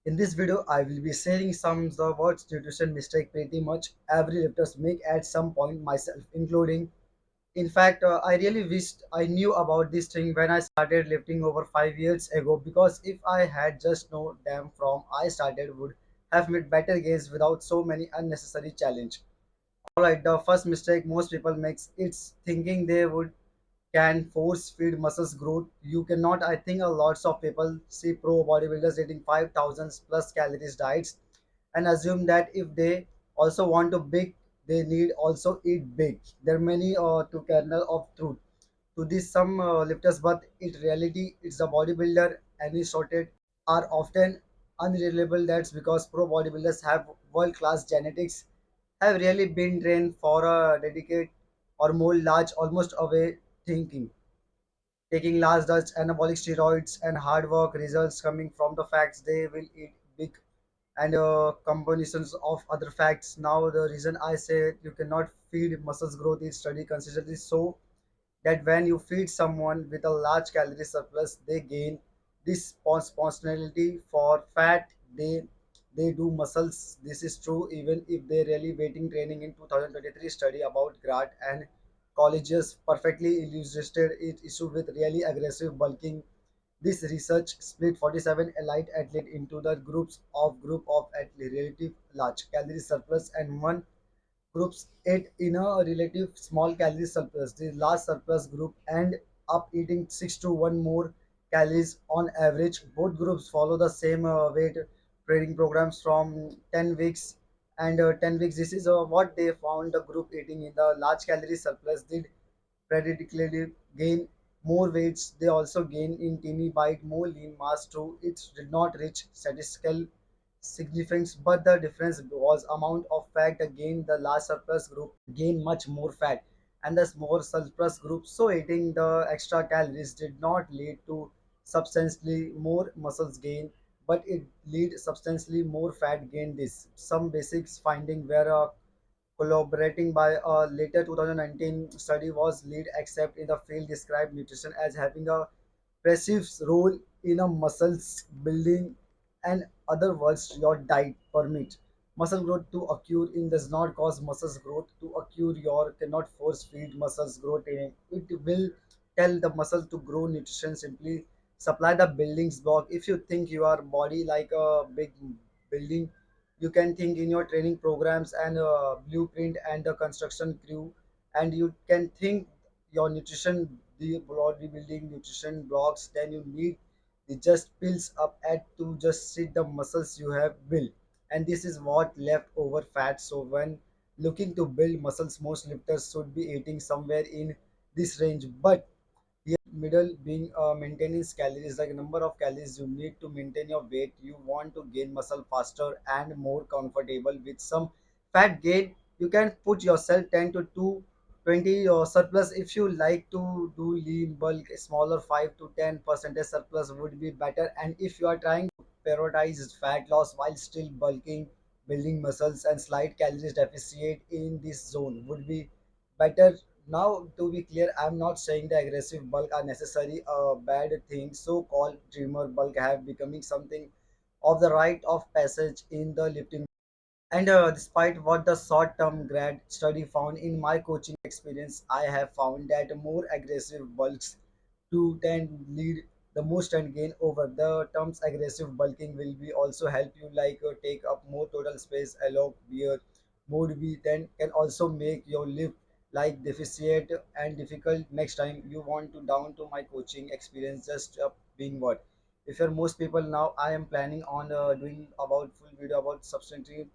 In this video, I will be sharing some of the worst nutrition mistake pretty much every lifters make at some point, myself including. In fact, I really wished I knew about this thing when I started lifting over 5 years ago because if I had just known them from I started would have made better gains without so many unnecessary challenge. Alright, the first mistake most people makes it's thinking they would can force feed muscles growth. You cannot. I think a lots of people see pro bodybuilders eating 5,000 plus calories diets and assume that if they also want to big, they need also eat big. There are many to kernel of truth to this some lifters, but in reality, it's a bodybuilder. Any sorted are often unreliable. That's because pro bodybuilders have world class genetics, have really been trained for a decade or more, large almost away thinking taking large dose anabolic steroids and hard work results coming from the facts they will eat big and combinations of other facts. Now the reason I say you cannot feed muscles growth is study consistently so that when you feed someone with a large calorie surplus, they gain this spontaneity for fat. They do muscles. This is true even if they really waiting training in 2023 study about grad and colleges perfectly illustrated it issue with really aggressive bulking. This research split 47 elite athlete into the group of athlete relative large calorie surplus and one groups ate in a relative small calorie surplus. The last surplus group end up eating 6 to 1 more calories on average. Both groups follow the same weight training programs from 10 weeks and 10 weeks. This is what they found the group eating in the large calorie surplus did predictably gain more weights. They also gain in teeny bite more lean mass too. It did not reach statistical significance, but the difference was amount of fat gained. The large surplus group gained much more fat, and the small surplus group. So eating the extra calories did not lead to substantially more muscles gain, but it lead substantially more fat gain. This some basics finding were collaborating by a later 2019 study was lead except in the field described nutrition as having a passive role in a muscles building and other words your diet permit muscle growth to occur in does not cause muscles growth to occur your cannot force feed muscles growth in it will tell the muscle to grow nutrition simply supply the buildings block. If you think your body like a big building, you can think in your training programs and blueprint and the construction crew, and you can think your nutrition the bodybuilding nutrition blocks. Then you need the just pills up at to just sit the muscles you have built, and this is what left over fat. So when looking to build muscles, most lifters should be eating somewhere in this range, but middle being maintenance calories, like number of calories you need to maintain your weight. You want to gain muscle faster and more comfortable with some fat gain, you can put yourself 10 to 220 or surplus. If you like to do lean bulk, smaller 5 to 10 percentage surplus would be better. And if you are trying to prioritize fat loss while still bulking, building muscles, and slight calories deficit in this zone would be better. Now, to be clear, I'm not saying the aggressive bulk are necessary a bad thing. So-called dreamer bulk have becoming something of the rite of passage in the lifting. And despite what the short-term grad study found in my coaching experience, I have found that more aggressive bulks to tend lead the most and gain over the terms. Aggressive bulking will be also help you like take up more total space, allow beer would be then can also make your lift like deficient and difficult. Next time you want to down to my coaching experience, just being what if you're most people now I am planning on doing about full video about substantive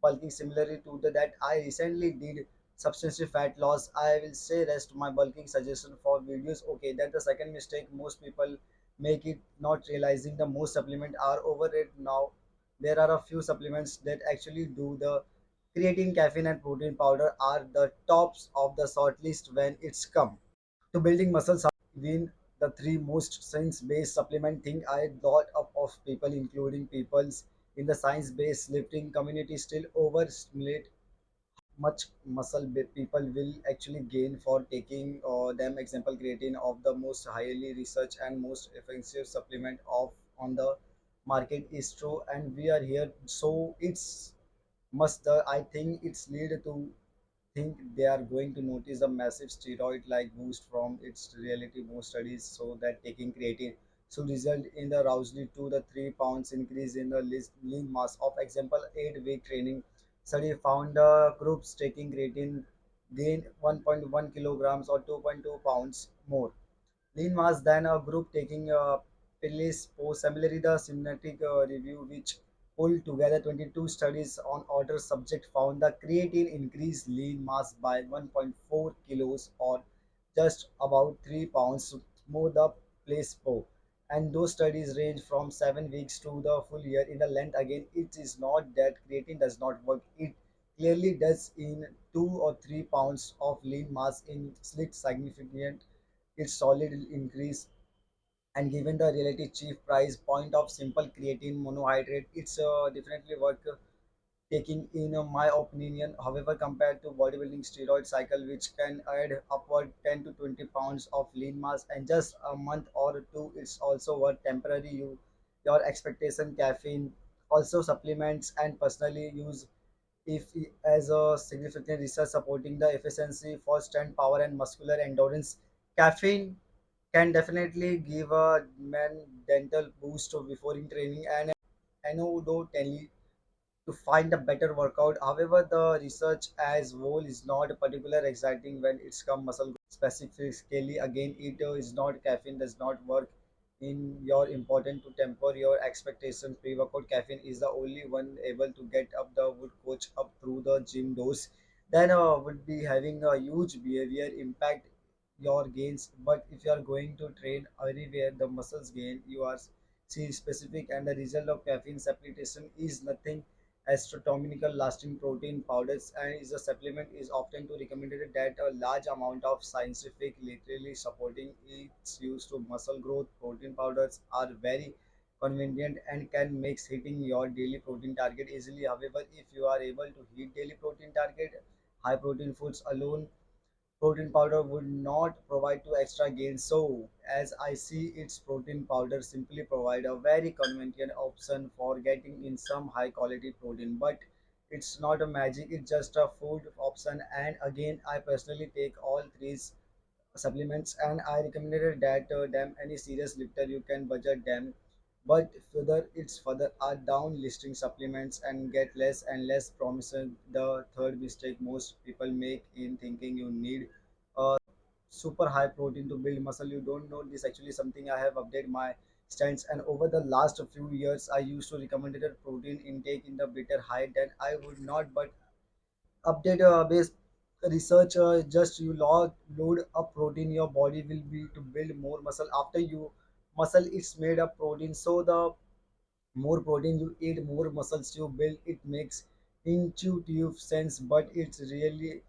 bulking similarly to that I recently did substantive fat loss. I will say rest my bulking suggestion for videos. Okay, that's the second mistake most people make it not realizing the most supplement are overrated now. There are a few supplements that actually do the creatine, caffeine, and protein powder are the tops of the short list when it's come to building muscles. Been the three most science-based supplement thing I thought of people, including peoples in the science-based lifting community, still overstimulate much muscle people will actually gain for taking them. Example, creatine of the most highly researched and most effective supplement of on the market is true and we are here, so it's must I think it's lead to think they are going to notice a massive steroid like boost from its reality. Most studies so that taking creatine should result in the roughly 2 to 3 pounds increase in the lean mass. Of example, 8-week training study found groups taking creatine gain 1.1 kilograms or 2.2 pounds more lean mass than a group taking Pillis post. Similarly, the synthetic review, which pulled together 22 studies on older subject, found the creatine increased lean mass by 1.4 kilos or just about 3 pounds more the placebo. And those studies range from 7 weeks to the full year. In the length, again, it is not that creatine does not work. It clearly does in 2 or 3 pounds of lean mass in slit significant its solid increase and given the relative cheap price point of simple creatine monohydrate it's definitely worth taking in my opinion. However, compared to bodybuilding steroid cycle which can add upward 10 to 20 pounds of lean mass and just a month or two, it's also worth temporary your expectation. Caffeine also supplements and personally use if as a significant research supporting the efficiency for strength, power, and muscular endurance. Caffeine can definitely give a man dental boost before in training and anecdotally to find a better workout. However, the research as whole is not particularly exciting when it's come muscle specifically. Again, it is not caffeine does not work in your important to temper your expectation. Pre-workout caffeine is the only one able to get up the wood coach up through the gym dose. Then would be having a huge behavior impact your gains. But if you are going to train everywhere, the muscles gain you are see specific and the result of caffeine supplementation is nothing astronomical. Lasting protein powders and is a supplement is often to recommended that a large amount of scientific literally supporting its use to muscle growth. Protein powders are very convenient and can make hitting your daily protein target easily. However, if you are able to hit daily protein target, high protein foods alone protein powder would not provide to extra gain. So as I see its protein powder simply provide a very convenient option for getting in some high quality protein, but it's not a magic, it's just a food option. And again, I personally take all three supplements and I recommended that them any serious lifter you can budget them, but further it's further are down listing supplements and get less and less promising. The third mistake most people make in thinking you need a super high protein to build muscle. You don't know this actually something I have updated my stance, and over the last few years I used to recommended protein intake in the better high than I would not, but update based research just you load up protein your body will be to build more muscle. After you muscle it's made of protein, so the more protein you eat more muscles you build. It makes intuitive sense, but it's really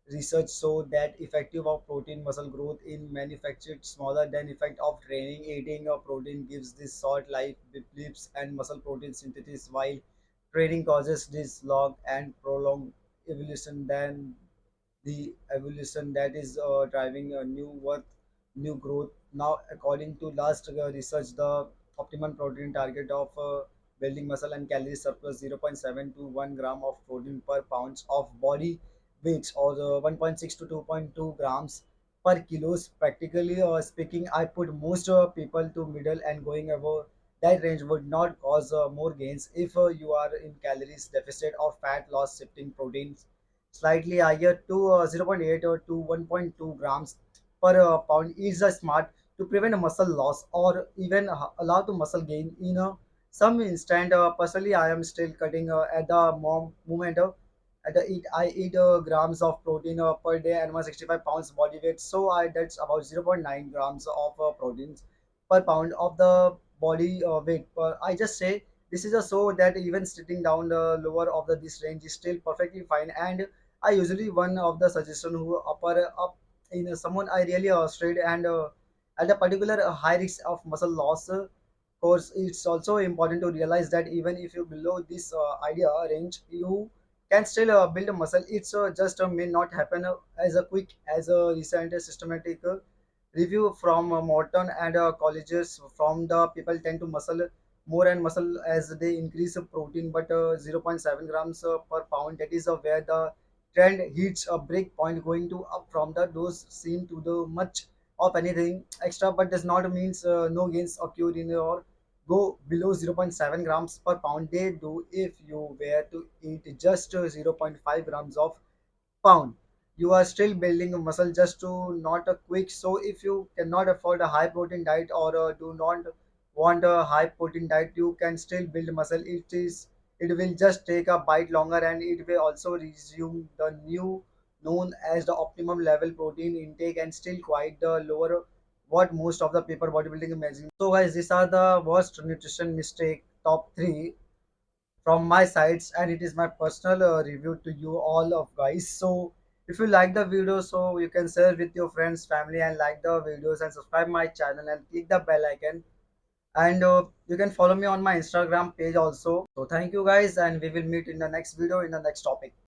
research so that effective of protein muscle growth in manufactured smaller than effect of training. Eating a protein gives this short life blips and muscle protein synthesis, while training causes this long and prolonged evolution. Then the evolution that is driving a new worth, new growth. Now, according to last research, the optimum protein target of building muscle and calorie surplus 0.7 to 1 gram of protein per pounds of body weight, or 1.6 to 2.2 grams per kilos. Practically speaking, I put most people to middle and going above that range would not cause more gains if you are in calories deficit or fat loss. Shifting proteins slightly higher to 0.8 or to 1.2 grams per pound is smart to prevent muscle loss or even allow to muscle gain in some instant. Personally, I am still cutting at the moment. At the I eat grams of protein per day and 165 pounds body weight. So I that's about 0.9 grams of proteins per pound of the body weight. I just say this is a so that even sitting down the lower of the this range is still perfectly fine. And I usually one of the suggestion who upper up in someone I really straight and at a particular high risk of muscle loss. Course, it's also important to realize that even if you below this idea range, you can still build a muscle. It's just may not happen as a quick as a recent systematic review from Morton and colleges from the people tend to muscle more and muscle as they increase protein, but zero point 0.7 grams per pound, that is where the trend hits a break point, going to up from the dose seen to the much of anything extra, but does not means no gains occur in or go below zero point 0.7 grams per pound. They do if you were to eat just zero point 0.5 grams of pound. You are still building a muscle, just to not a quick. So if you cannot afford a high protein diet, or do not want a high protein diet, you can still build muscle. It will just take a bite longer, and it will also resume the new known as the optimum level protein intake, and still quite the lower what most of the people bodybuilding imagine. So guys, these are the worst nutrition mistake top 3 from my sides, and it is my personal review to you all of guys. So if you like the video, so you can share with your friends, family, and like the videos, and subscribe my channel and click the bell icon, and you can follow me on my Instagram page also. So thank you guys, and we will meet in the next video in the next topic.